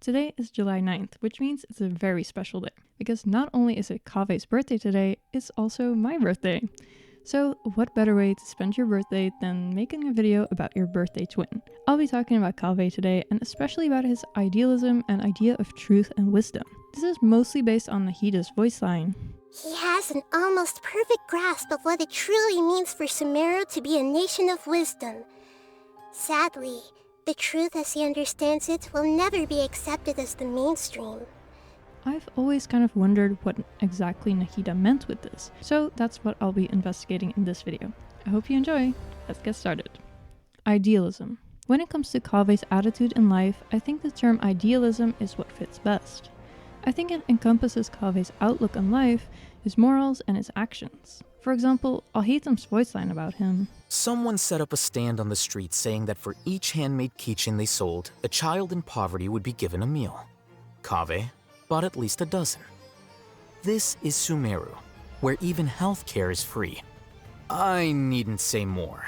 Today is July 9th, which means it's a very special day, because not only is it Kaveh's birthday today, it's also my birthday. So what better way to spend your birthday than making a video about your birthday twin? I'll be talking about Kaveh today, and especially about his idealism and idea of truth and wisdom. This is mostly based on Nahida's voice line. He has an almost perfect grasp of what it truly means for Sumeru to be a nation of wisdom. Sadly, the truth as he understands it will never be accepted as the mainstream. I've always kind of wondered what exactly Nahida meant with this, so that's what I'll be investigating in this video. I hope you enjoy. Let's get started. Idealism. When it comes to Kaveh's attitude in life, I think the term idealism is what fits best. I think it encompasses Kaveh's outlook on life, his morals, and his actions. For example, Al-Haytham's voice line about him. Someone set up a stand on the street saying that for each handmade keychain they sold, a child in poverty would be given a meal. Kaveh bought at least a dozen. This is Sumeru, where even healthcare is free. I needn't say more.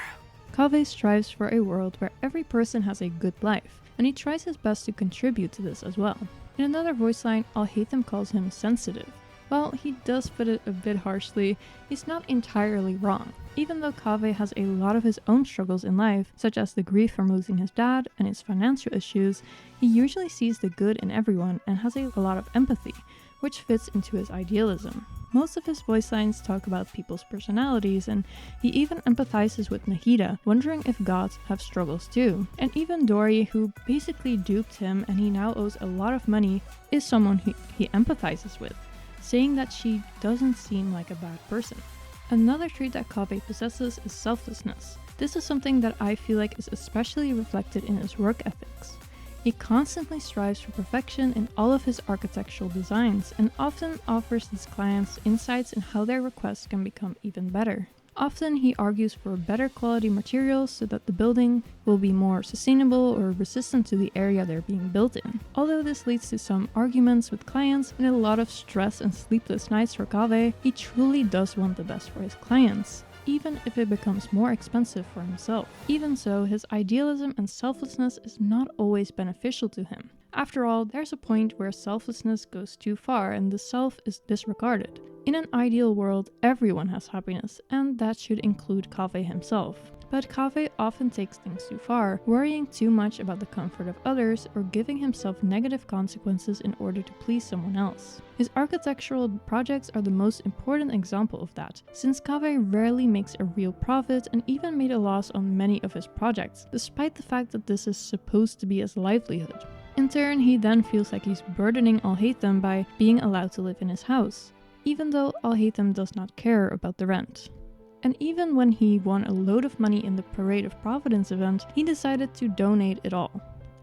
Kaveh strives for a world where every person has a good life, and he tries his best to contribute to this as well. In another voice line, Al-Haytham calls him sensitive. While he does put it a bit harshly, he's not entirely wrong. Even though Kaveh has a lot of his own struggles in life, such as the grief from losing his dad and his financial issues, he usually sees the good in everyone and has a lot of empathy, which fits into his idealism. Most of his voice lines talk about people's personalities, and he even empathizes with Nahida, wondering if gods have struggles too. And even Dori, who basically duped him and he now owes a lot of money, is someone he empathizes with, saying that she doesn't seem like a bad person. Another trait that Kaveh possesses is selflessness. This is something that I feel like is especially reflected in his work ethics. He constantly strives for perfection in all of his architectural designs and often offers his clients insights in how their requests can become even better. Often he argues for better quality materials so that the building will be more sustainable or resistant to the area they're being built in. Although this leads to some arguments with clients and a lot of stress and sleepless nights for Kaveh, he truly does want the best for his clients, even if it becomes more expensive for himself. Even so, his idealism and selflessness is not always beneficial to him. After all, there's a point where selflessness goes too far and the self is disregarded. In an ideal world, everyone has happiness, and that should include Kaveh himself. But Kaveh often takes things too far, worrying too much about the comfort of others or giving himself negative consequences in order to please someone else. His architectural projects are the most important example of that, since Kaveh rarely makes a real profit and even made a loss on many of his projects, despite the fact that this is supposed to be his livelihood. In turn, he then feels like he's burdening Al-Haytham by being allowed to live in his house, even though Al-Haytham does not care about the rent. And even when he won a load of money in the Parade of Providence event, he decided to donate it all.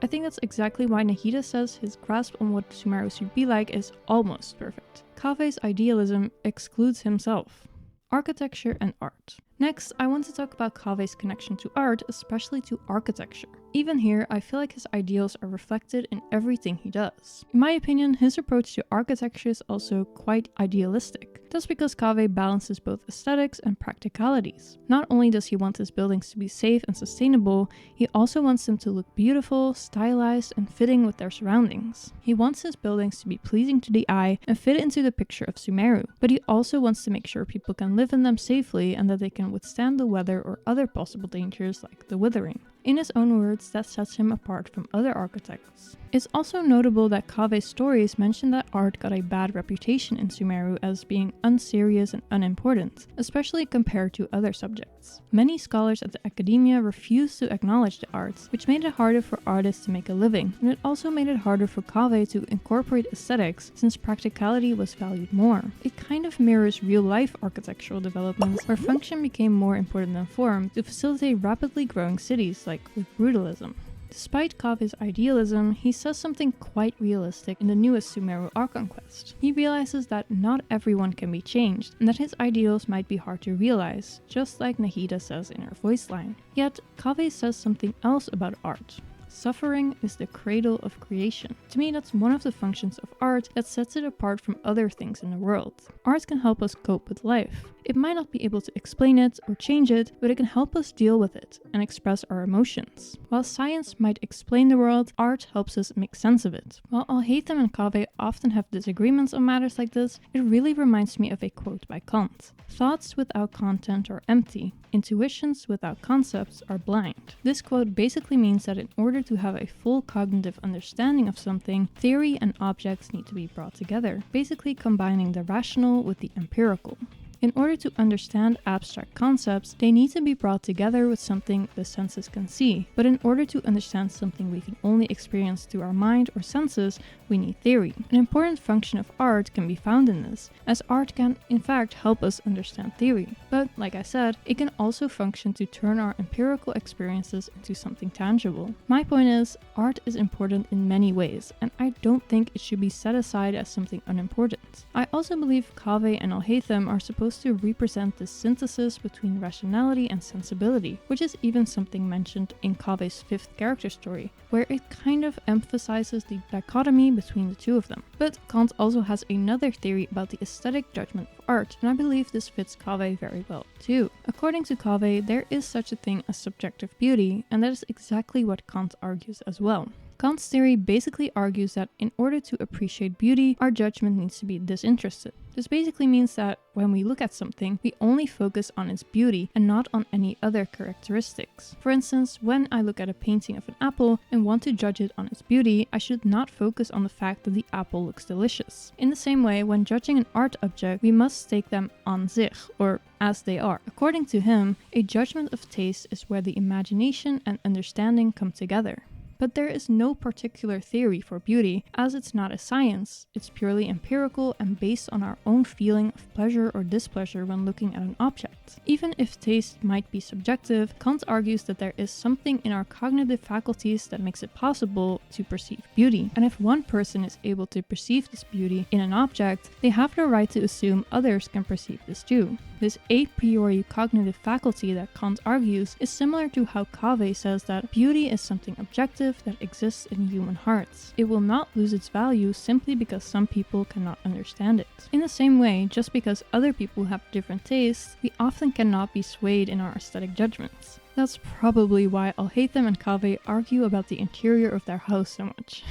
I think that's exactly why Nahida says his grasp on what Sumeru should be like is almost perfect. Kaveh's idealism excludes himself. Architecture and art. Next, I want to talk about Kaveh's connection to art, especially to architecture. Even here, I feel like his ideals are reflected in everything he does. In my opinion, his approach to architecture is also quite idealistic. That's because Kaveh balances both aesthetics and practicalities. Not only does he want his buildings to be safe and sustainable, he also wants them to look beautiful, stylized, and fitting with their surroundings. He wants his buildings to be pleasing to the eye and fit into the picture of Sumeru, but he also wants to make sure people can live in them safely and that they can withstand the weather or other possible dangers like the withering. In his own words, that sets him apart from other architects. It's also notable that Kaveh's stories mention that art got a bad reputation in Sumeru as being unserious and unimportant, especially compared to other subjects. Many scholars at the academia refused to acknowledge the arts, which made it harder for artists to make a living, and it also made it harder for Kaveh to incorporate aesthetics since practicality was valued more. It kind of mirrors real-life architectural developments where function became more important than form to facilitate rapidly growing cities like with brutalism. Despite Kaveh's idealism, he says something quite realistic in the newest Sumeru Art Conquest. He realizes that not everyone can be changed, and that his ideals might be hard to realize, just like Nahida says in her voice line. Yet, Kaveh says something else about art. Suffering is the cradle of creation. To me, that's one of the functions of art that sets it apart from other things in the world. Art can help us cope with life. It might not be able to explain it or change it, but it can help us deal with it and express our emotions. While science might explain the world, art helps us make sense of it. While Al-Haytham and Kaveh often have disagreements on matters like this, it really reminds me of a quote by Kant. "Thoughts without content are empty. Intuitions without concepts are blind." This quote basically means that in order to have a full cognitive understanding of something, theory and objects need to be brought together, basically combining the rational with the empirical. In order to understand abstract concepts, they need to be brought together with something the senses can see. But in order to understand something we can only experience through our mind or senses, we need theory. An important function of art can be found in this, as art can in fact help us understand theory. But like I said, it can also function to turn our empirical experiences into something tangible. My point is, art is important in many ways, and I don't think it should be set aside as something unimportant. I also believe Kaveh and Al-Haytham are supposed to represent the synthesis between rationality and sensibility, which is even something mentioned in Kaveh's 5th character story, where it kind of emphasizes the dichotomy between the two of them. But Kant also has another theory about the aesthetic judgment of art, and I believe this fits Kaveh very well too. According to Kaveh, there is such a thing as subjective beauty, and that is exactly what Kant argues as well. Kant's theory basically argues that in order to appreciate beauty, our judgment needs to be disinterested. This basically means that when we look at something, we only focus on its beauty and not on any other characteristics. For instance, when I look at a painting of an apple and want to judge it on its beauty, I should not focus on the fact that the apple looks delicious. In the same way, when judging an art object, we must take them an sich, or as they are. According to him, a judgment of taste is where the imagination and understanding come together. But there is no particular theory for beauty, as it's not a science. It's purely empirical and based on our own feeling of pleasure or displeasure when looking at an object. Even if taste might be subjective, Kant argues that there is something in our cognitive faculties that makes it possible to perceive beauty. And if one person is able to perceive this beauty in an object, they have the right to assume others can perceive this too. This a priori cognitive faculty that Kant argues is similar to how Kaveh says that beauty is something objective that exists in human hearts. It will not lose its value simply because some people cannot understand it. In the same way, just because other people have different tastes, we often cannot be swayed in our aesthetic judgments. That's probably why Al-Haytham and Kaveh argue about the interior of their house so much.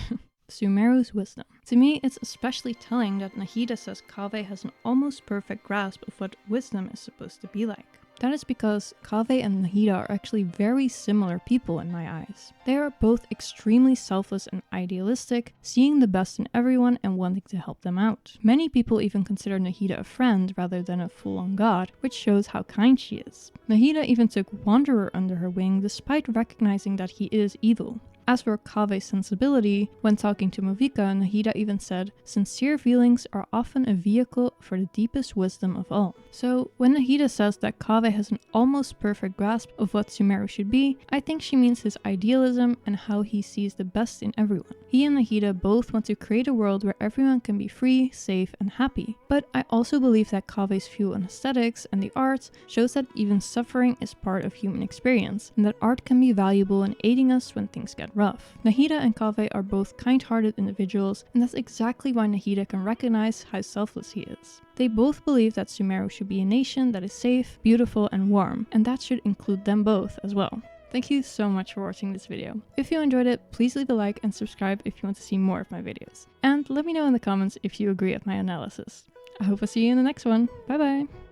Sumeru's wisdom. To me, it's especially telling that Nahida says Kaveh has an almost perfect grasp of what wisdom is supposed to be like. That is because Kaveh and Nahida are actually very similar people in my eyes. They are both extremely selfless and idealistic, seeing the best in everyone and wanting to help them out. Many people even consider Nahida a friend rather than a full-on god, which shows how kind she is. Nahida even took Wanderer under her wing despite recognizing that he is evil. As for Kaveh's sensibility, when talking to Movika, Nahida even said, "Sincere feelings are often a vehicle for the deepest wisdom of all." So when Nahida says that Kaveh has an almost perfect grasp of what Sumeru should be, I think she means his idealism and how he sees the best in everyone. He and Nahida both want to create a world where everyone can be free, safe, and happy. But I also believe that Kaveh's view on aesthetics and the arts shows that even suffering is part of human experience, and that art can be valuable in aiding us when things get rough. Nahida and Kaveh are both kind-hearted individuals, and that's exactly why Nahida can recognize how selfless he is. They both believe that Sumeru should be a nation that is safe, beautiful, and warm, and that should include them both as well. Thank you so much for watching this video. If you enjoyed it, please leave a like and subscribe if you want to see more of my videos. And let me know in the comments if you agree with my analysis. I hope I'll see you in the next one. Bye bye!